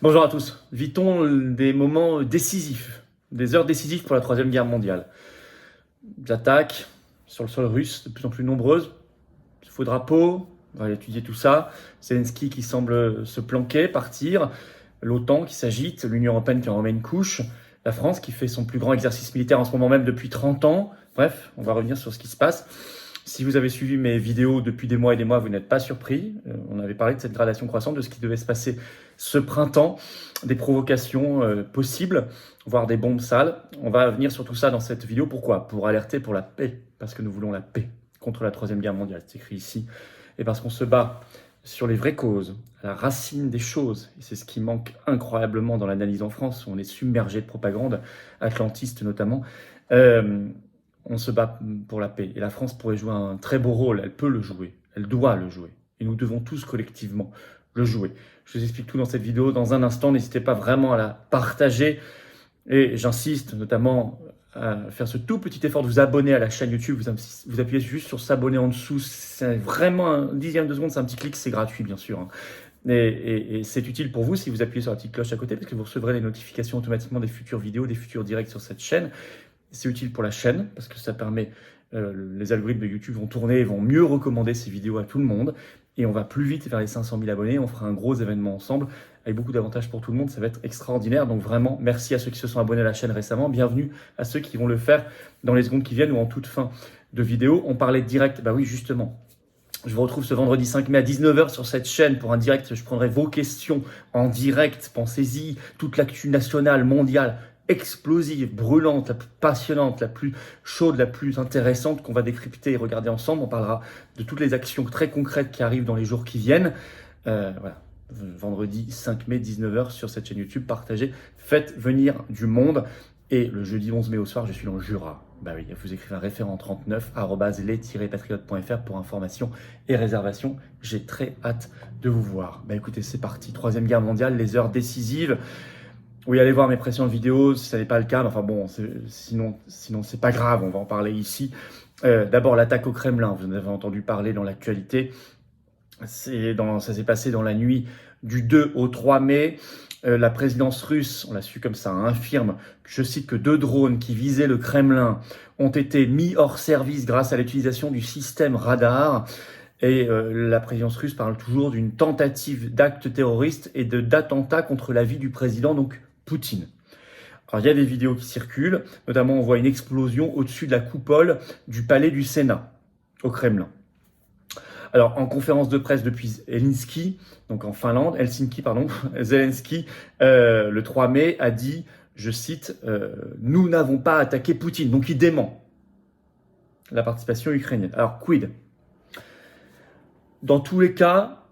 Bonjour à tous. Vit-on des moments décisifs, des heures décisives pour la Troisième Guerre mondiale? Des attaques sur le sol russe de plus en plus nombreuses, faux drapeau, on va étudier tout ça. Zelensky qui semble se planquer, partir, l'OTAN qui s'agite, l'Union européenne qui en remet une couche, la France qui fait son plus grand exercice militaire en ce moment même depuis 30 ans. Bref, on va revenir sur ce qui se passe. Si vous avez suivi mes vidéos depuis des mois et des mois, vous n'êtes pas surpris. On avait parlé de cette gradation croissante, de ce qui devait se passer ce printemps, des provocations possibles, voire des bombes sales. On va venir sur tout ça dans cette vidéo. Pourquoi? Pour alerter pour la paix, parce que nous voulons la paix contre la Troisième Guerre mondiale, c'est écrit ici, et parce qu'on se bat sur les vraies causes, à la racine des choses. Et c'est ce qui manque incroyablement dans l'analyse en France, où on est submergé de propagande, atlantiste notamment. On se bat pour la paix. Et la France pourrait jouer un très beau rôle. Elle peut le jouer. Elle doit le jouer. Et nous devons tous collectivement le jouer. Je vous explique tout dans cette vidéo dans un instant. N'hésitez pas vraiment à la partager. Et j'insiste notamment à faire ce tout petit effort de vous abonner à la chaîne YouTube. Vous appuyez juste sur s'abonner en dessous. C'est vraiment un dixième de seconde. C'est un petit clic. C'est gratuit, bien sûr, hein. Et c'est utile pour vous si vous appuyez sur la petite cloche à côté, parce que vous recevrez les notifications automatiquement des futures vidéos, des futurs directs sur cette chaîne. C'est utile pour la chaîne, parce que ça permet, les algorithmes de YouTube vont tourner et vont mieux recommander ces vidéos à tout le monde. Et on va plus vite vers les 500 000 abonnés, on fera un gros événement ensemble, avec beaucoup d'avantages pour tout le monde, ça va être extraordinaire. Donc vraiment, merci à ceux qui se sont abonnés à la chaîne récemment, bienvenue à ceux qui vont le faire dans les secondes qui viennent ou en toute fin de vidéo. On parlait de direct, bah oui justement. Je vous retrouve ce vendredi 5 mai à 19h sur cette chaîne pour un direct. Je prendrai vos questions en direct. Pensez-y, toute l'actu nationale, mondiale, explosive, brûlante, la plus passionnante, la plus chaude, la plus intéressante qu'on va décrypter et regarder ensemble. On parlera de toutes les actions très concrètes qui arrivent dans les jours qui viennent. Voilà. Vendredi 5 mai, 19h sur cette chaîne YouTube. Partagez, faites venir du monde. Et le jeudi 11 mai au soir, je suis dans le Jura. Bah oui, vous écrivez un référent 39 @les-patriotes.fr pour information et réservation. J'ai très hâte de vous voir. Bah écoutez, c'est parti. Troisième Guerre mondiale, les heures décisives. Oui, allez voir mes précédentes vidéos si ça n'est pas le cas. Mais enfin bon, sinon c'est pas grave, on va en parler ici. D'abord, l'attaque au Kremlin. Vous en avez entendu parler dans l'actualité. Ça s'est passé dans la nuit du 2 au 3 mai. La présidence russe, on l'a su comme ça, infirme, je cite, que 2 drones qui visaient le Kremlin ont été mis hors service grâce à l'utilisation du système radar. Et la présidence russe parle toujours d'une tentative d'acte terroriste et d'attentat contre la vie du président, donc Poutine. Alors il y a des vidéos qui circulent, notamment on voit une explosion au-dessus de la coupole du palais du Sénat, au Kremlin. Alors, en conférence de presse depuis Helsinki, donc en Finlande, Zelensky, le 3 mai, a dit, je cite, nous n'avons pas attaqué Poutine. Donc, il dément la participation ukrainienne. Alors, quid? Dans tous les cas,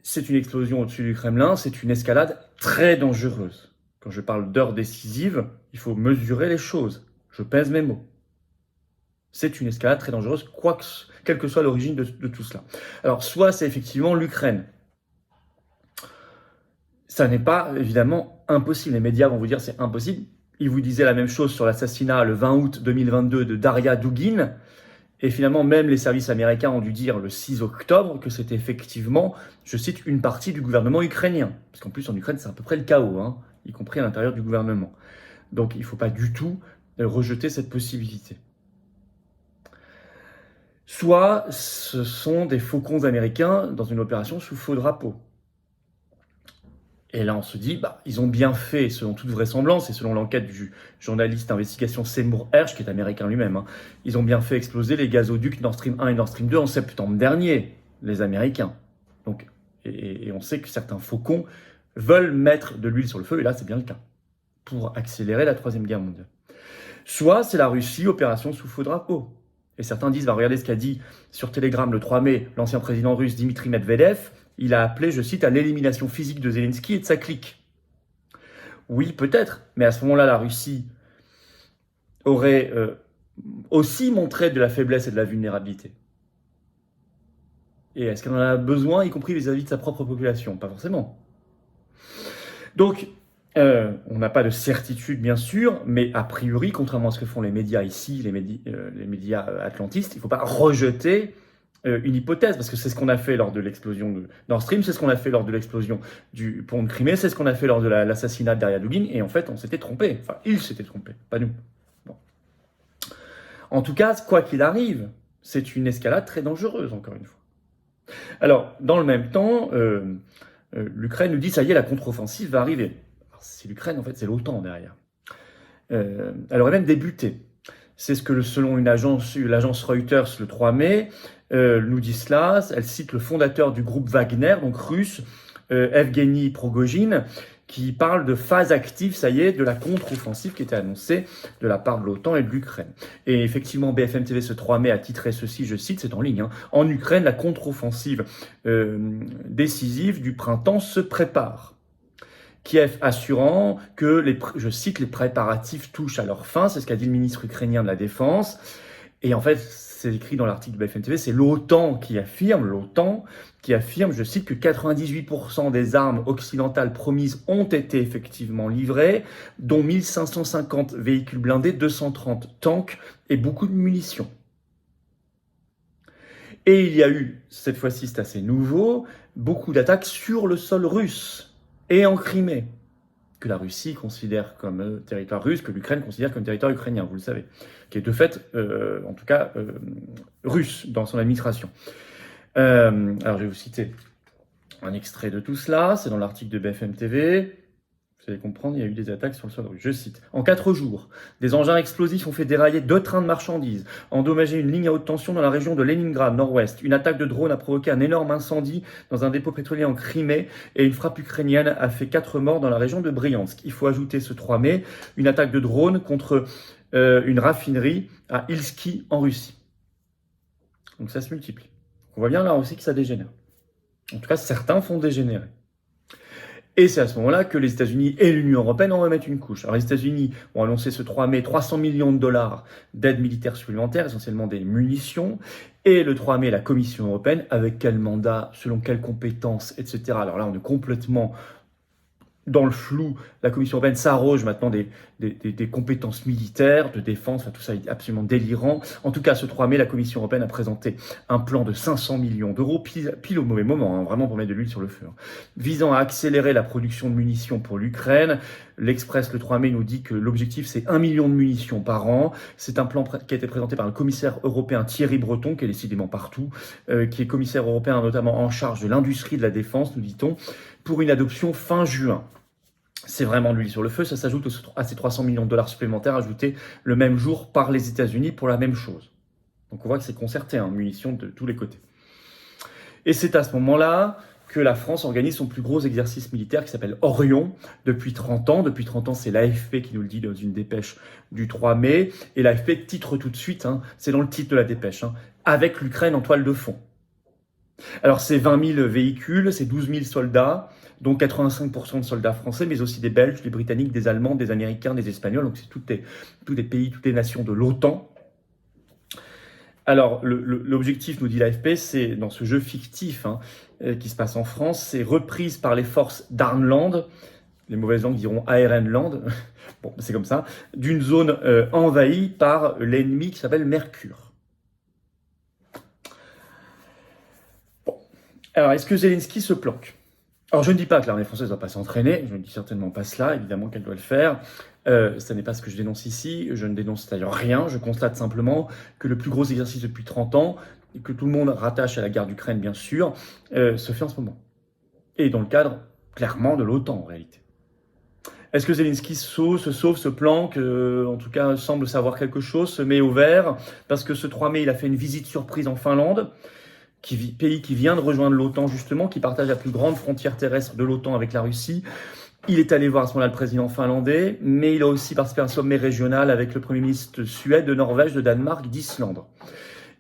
c'est une explosion au-dessus du Kremlin, c'est une escalade très dangereuse. Quand je parle d'heures décisives, il faut mesurer les choses. Je pèse mes mots. C'est une escalade très dangereuse, quelle que soit l'origine de tout cela. Alors, soit c'est effectivement l'Ukraine. Ça n'est pas, évidemment, impossible. Les médias vont vous dire c'est impossible. Ils vous disaient la même chose sur l'assassinat le 20 août 2022 de Daria Dugin. Et finalement, même les services américains ont dû dire le 6 octobre que c'était effectivement, je cite, une partie du gouvernement ukrainien. Parce qu'en plus, en Ukraine, c'est à peu près le chaos, hein, y compris à l'intérieur du gouvernement. Donc, il ne faut pas du tout rejeter cette possibilité. Soit ce sont des faucons américains dans une opération sous faux drapeau. Et là, on se dit, bah, ils ont bien fait, selon toute vraisemblance, et selon l'enquête du journaliste d'investigation Seymour Hersh, qui est américain lui-même, hein, ils ont bien fait exploser les gazoducs Nord Stream 1 et Nord Stream 2 en septembre dernier, les Américains. Donc, et on sait que certains faucons veulent mettre de l'huile sur le feu, et là, c'est bien le cas, pour accélérer la Troisième Guerre mondiale. Soit c'est la Russie, opération sous faux drapeau. Et certains disent, regardez ce qu'a dit sur Telegram le 3 mai l'ancien président russe Dimitri Medvedev. Il a appelé, je cite, à l'élimination physique de Zelensky et de sa clique. Oui, peut-être, mais à ce moment-là, la Russie aurait aussi montré de la faiblesse et de la vulnérabilité. Et est-ce qu'elle en a besoin, y compris vis-à-vis de sa propre population? Pas forcément. Donc, on n'a pas de certitude, bien sûr, mais a priori, contrairement à ce que font les médias ici, les médias atlantistes, il ne faut pas rejeter une hypothèse, parce que c'est ce qu'on a fait lors de l'explosion de Nord Stream, c'est ce qu'on a fait lors de l'explosion du pont de Crimée, c'est ce qu'on a fait lors de l'assassinat de Daria Dugin, et en fait, on s'était trompé. Enfin, ils s'étaient trompés, pas nous. Bon. En tout cas, quoi qu'il arrive, c'est une escalade très dangereuse, encore une fois. Alors, dans le même temps, l'Ukraine nous dit, ça y est, la contre-offensive va arriver. C'est l'Ukraine, en fait, c'est l'OTAN derrière. Elle aurait même débuté. C'est ce que, selon l'agence Reuters, le 3 mai, nous dit cela. Elle cite le fondateur du groupe Wagner, donc russe, Evgeny Prigojine, qui parle de phase active, ça y est, de la contre-offensive qui était annoncée de la part de l'OTAN et de l'Ukraine. Et effectivement, BFM TV ce 3 mai a titré ceci, je cite, c'est en ligne, hein, en Ukraine, la contre-offensive décisive du printemps se prépare. Kiev assurant que, je cite, les préparatifs touchent à leur fin, c'est ce qu'a dit le ministre ukrainien de la Défense. Et en fait, c'est écrit dans l'article de BFM TV, c'est l'OTAN qui affirme, je cite, que 98% des armes occidentales promises ont été effectivement livrées, dont 1550 véhicules blindés, 230 tanks et beaucoup de munitions. Et il y a eu, cette fois-ci c'est assez nouveau, beaucoup d'attaques sur le sol russe et en Crimée, que la Russie considère comme territoire russe, que l'Ukraine considère comme territoire ukrainien, vous le savez, qui est de fait, en tout cas, russe dans son administration. Alors je vais vous citer un extrait de tout cela, c'est dans l'article de BFM TV. Vous allez comprendre, il y a eu des attaques sur le sol russe. Je cite. En 4 jours, des engins explosifs ont fait dérailler 2 trains de marchandises, endommagé une ligne à haute tension dans la région de Leningrad, nord-ouest. Une attaque de drone a provoqué un énorme incendie dans un dépôt pétrolier en Crimée et une frappe ukrainienne a fait 4 morts dans la région de Bryansk. Il faut ajouter ce 3 mai une attaque de drone contre une raffinerie à Ilsky en Russie. Donc ça se multiplie. On voit bien là aussi que ça dégénère. En tout cas, certains font dégénérer. Et c'est à ce moment-là que les États-Unis et l'Union européenne en remettent une couche. Alors les États-Unis ont annoncé ce 3 mai 300 millions de dollars d'aide militaire supplémentaire, essentiellement des munitions. Et le 3 mai, la Commission européenne, avec quel mandat, selon quelles compétences, etc. Alors là, on est complètement dans le flou. La Commission européenne s'arroge maintenant des compétences militaires, de défense, enfin, tout ça est absolument délirant. En tout cas, ce 3 mai, la Commission européenne a présenté un plan de 500 millions d'euros, pile au mauvais moment, hein, vraiment pour mettre de l'huile sur le feu, hein, visant à accélérer la production de munitions pour l'Ukraine. L'Express, le 3 mai, nous dit que l'objectif, c'est 1 million de munitions par an. C'est un plan qui a été présenté par le commissaire européen Thierry Breton, qui est décidément partout, qui est commissaire européen notamment en charge de l'industrie de la défense, nous dit-on, pour une adoption fin juin. C'est vraiment de l'huile sur le feu, ça s'ajoute à ces 300 millions de dollars supplémentaires ajoutés le même jour par les États-Unis pour la même chose. Donc on voit que c'est concerté, hein, munitions de tous les côtés. Et c'est à ce moment-là que la France organise son plus gros exercice militaire qui s'appelle Orion depuis 30 ans. Depuis 30 ans, c'est l'AFP qui nous le dit dans une dépêche du 3 mai. Et l'AFP titre tout de suite, hein, c'est dans le titre de la dépêche, hein, avec l'Ukraine en toile de fond. Alors c'est 20 000 véhicules, c'est 12 000 soldats, dont 85% de soldats français, mais aussi des Belges, des Britanniques, des Allemands, des Américains, des Espagnols, donc c'est tous les pays, toutes les nations de l'OTAN. Alors l'objectif, nous dit l'AFP, c'est dans ce jeu fictif qui se passe en France, c'est reprise par les forces d'Arnland, les mauvaises langues diront ARN-Land, bon c'est comme ça, d'une zone envahie par l'ennemi qui s'appelle Mercure. Alors, est-ce que Zelensky se planque? Alors, je ne dis pas que l'armée française ne doit pas s'entraîner, je ne dis certainement pas cela, évidemment qu'elle doit le faire. Ce n'est pas ce que je dénonce ici, je ne dénonce d'ailleurs rien, je constate simplement que le plus gros exercice depuis 30 ans, et que tout le monde rattache à la guerre d'Ukraine bien sûr, se fait en ce moment. Et dans le cadre, clairement, de l'OTAN en réalité. Est-ce que Zelensky se sauve, se planque, en tout cas semble savoir quelque chose, se met au vert, parce que ce 3 mai, il a fait une visite surprise en Finlande, pays qui vient de rejoindre l'OTAN justement, qui partage la plus grande frontière terrestre de l'OTAN avec la Russie. Il est allé voir à ce moment-là le président finlandais, mais il a aussi participé à un sommet régional avec le premier ministre de Suède, de Norvège, de Danemark, d'Islande.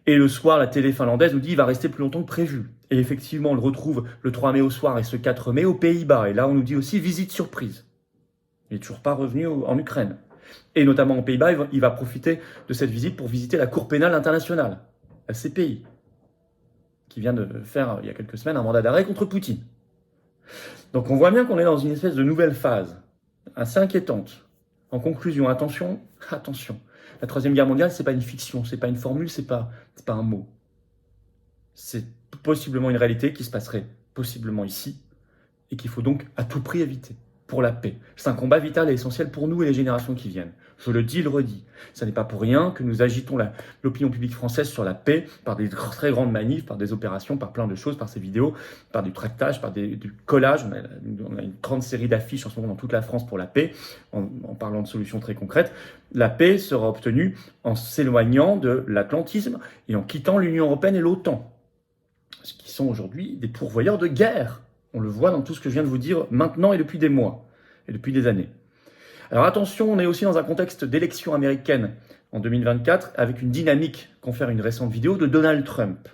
Et le soir, la télé finlandaise nous dit qu'il va rester plus longtemps que prévu. Et effectivement, on le retrouve le 3 mai au soir et ce 4 mai aux Pays-Bas. Et là, on nous dit aussi visite surprise. Il n'est toujours pas revenu en Ukraine. Et notamment aux Pays-Bas, il va profiter de cette visite pour visiter la Cour pénale internationale, la CPI, qui vient de faire, il y a quelques semaines, un mandat d'arrêt contre Poutine. Donc on voit bien qu'on est dans une espèce de nouvelle phase, assez inquiétante. En conclusion, attention, la Troisième Guerre mondiale, c'est pas une fiction, c'est pas une formule, c'est pas un mot. C'est possiblement une réalité qui se passerait possiblement ici et qu'il faut donc à tout prix éviter pour la paix. C'est un combat vital et essentiel pour nous et les générations qui viennent. Je le dis, le redis. Ce n'est pas pour rien que nous agitons l'opinion publique française sur la paix par des très grandes manifs, par des opérations, par plein de choses, par ces vidéos, par du tractage, par du collage. On a une grande série d'affiches en ce moment dans toute la France pour la paix, en parlant de solutions très concrètes. La paix sera obtenue en s'éloignant de l'atlantisme et en quittant l'Union européenne et l'OTAN, ce qui sont aujourd'hui des pourvoyeurs de guerre. On le voit dans tout ce que je viens de vous dire maintenant et depuis des mois, et depuis des années. Alors attention, on est aussi dans un contexte d'élection américaine en 2024, avec une dynamique confère une récente vidéo de Donald Trump.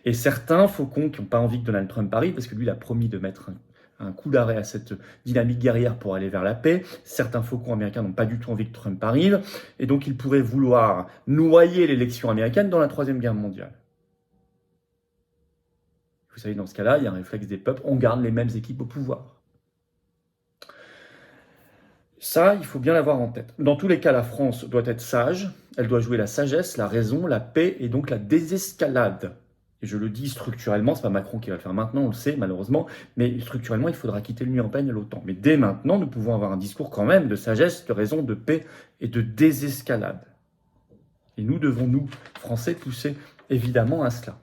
Et certains faucons qui n'ont pas envie que Donald Trump arrive, parce que lui il a promis de mettre un coup d'arrêt à cette dynamique guerrière pour aller vers la paix. Certains faucons américains n'ont pas du tout envie que Trump arrive, et donc ils pourraient vouloir noyer l'élection américaine dans la Troisième Guerre mondiale. Vous savez, dans ce cas-là, il y a un réflexe des peuples, on garde les mêmes équipes au pouvoir. Ça, il faut bien l'avoir en tête. Dans tous les cas, la France doit être sage, elle doit jouer la sagesse, la raison, la paix et donc la désescalade. Et je le dis structurellement, c'est pas Macron qui va le faire maintenant, on le sait malheureusement, mais structurellement, il faudra quitter l'Union européenne et l'OTAN. Mais dès maintenant, nous pouvons avoir un discours quand même de sagesse, de raison, de paix et de désescalade. Et nous devons, nous, Français, pousser évidemment à cela.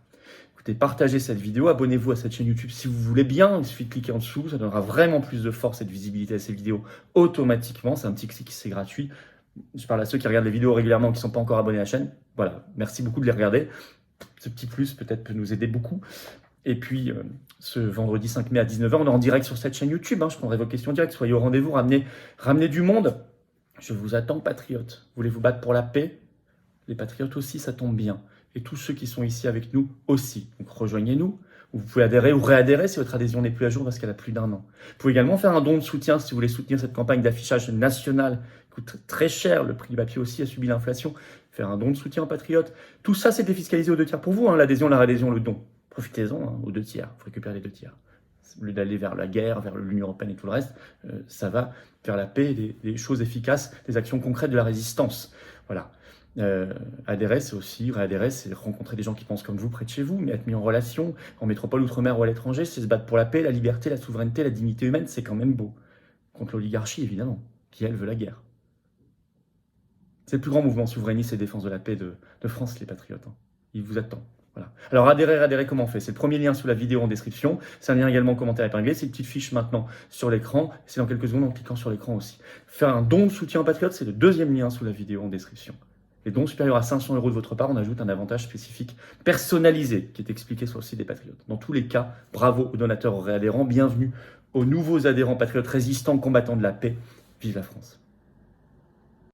Écoutez, partagez cette vidéo, abonnez-vous à cette chaîne YouTube si vous voulez bien, il suffit de cliquer en dessous, ça donnera vraiment plus de force et de visibilité à ces vidéos automatiquement, c'est un petit clic, c'est gratuit. Je parle à ceux qui regardent les vidéos régulièrement, qui ne sont pas encore abonnés à la chaîne, voilà, merci beaucoup de les regarder, ce petit plus peut-être peut nous aider beaucoup. Et puis, ce vendredi 5 mai à 19h, on est en direct sur cette chaîne YouTube, je prendrai vos questions directes, soyez au rendez-vous, ramenez du monde. Je vous attends, patriotes. Voulez-vous battre pour la paix? Les patriotes aussi, ça tombe bien. Et tous ceux qui sont ici avec nous aussi. Donc rejoignez-nous. Vous pouvez adhérer ou réadhérer si votre adhésion n'est plus à jour parce qu'elle a plus d'1 an. Vous pouvez également faire un don de soutien si vous voulez soutenir cette campagne d'affichage national. Qui coûte très cher, le prix du papier aussi a subi l'inflation. Faire un don de soutien aux patriotes. Tout ça, c'est défiscalisé aux 2 tiers pour vous, l'adhésion, la réadhésion, le don. Profitez-en aux 2 tiers. Vous récupérez les 2 tiers. Au lieu d'aller vers la guerre, vers l'Union européenne et tout le reste, ça va vers la paix, des choses efficaces, des actions concrètes de la résistance. Voilà. Adhérer, c'est aussi, réadhérer, c'est rencontrer des gens qui pensent comme vous près de chez vous, mais être mis en relation, en métropole, outre-mer ou à l'étranger, c'est se battre pour la paix, la liberté, la souveraineté, la dignité humaine, c'est quand même beau. Contre l'oligarchie, évidemment, qui, elle, veut la guerre. C'est le plus grand mouvement souverainiste et défense de la paix de France, les patriotes. Il vous attend. Voilà. Alors adhérer, comment on fait? C'est le premier lien sous la vidéo en description. C'est un lien également en commentaire épinglé. C'est une petite fiche maintenant sur l'écran. C'est dans quelques secondes en cliquant sur l'écran aussi. Faire un don de soutien aux patriotes, c'est le deuxième lien sous la vidéo en description. Les dons supérieurs à 500 € de votre part, on ajoute un avantage spécifique personnalisé qui est expliqué sur le site des Patriotes. Dans tous les cas, bravo aux donateurs, aux réadhérents. Bienvenue aux nouveaux adhérents patriotes résistants, combattants de la paix. Vive la France!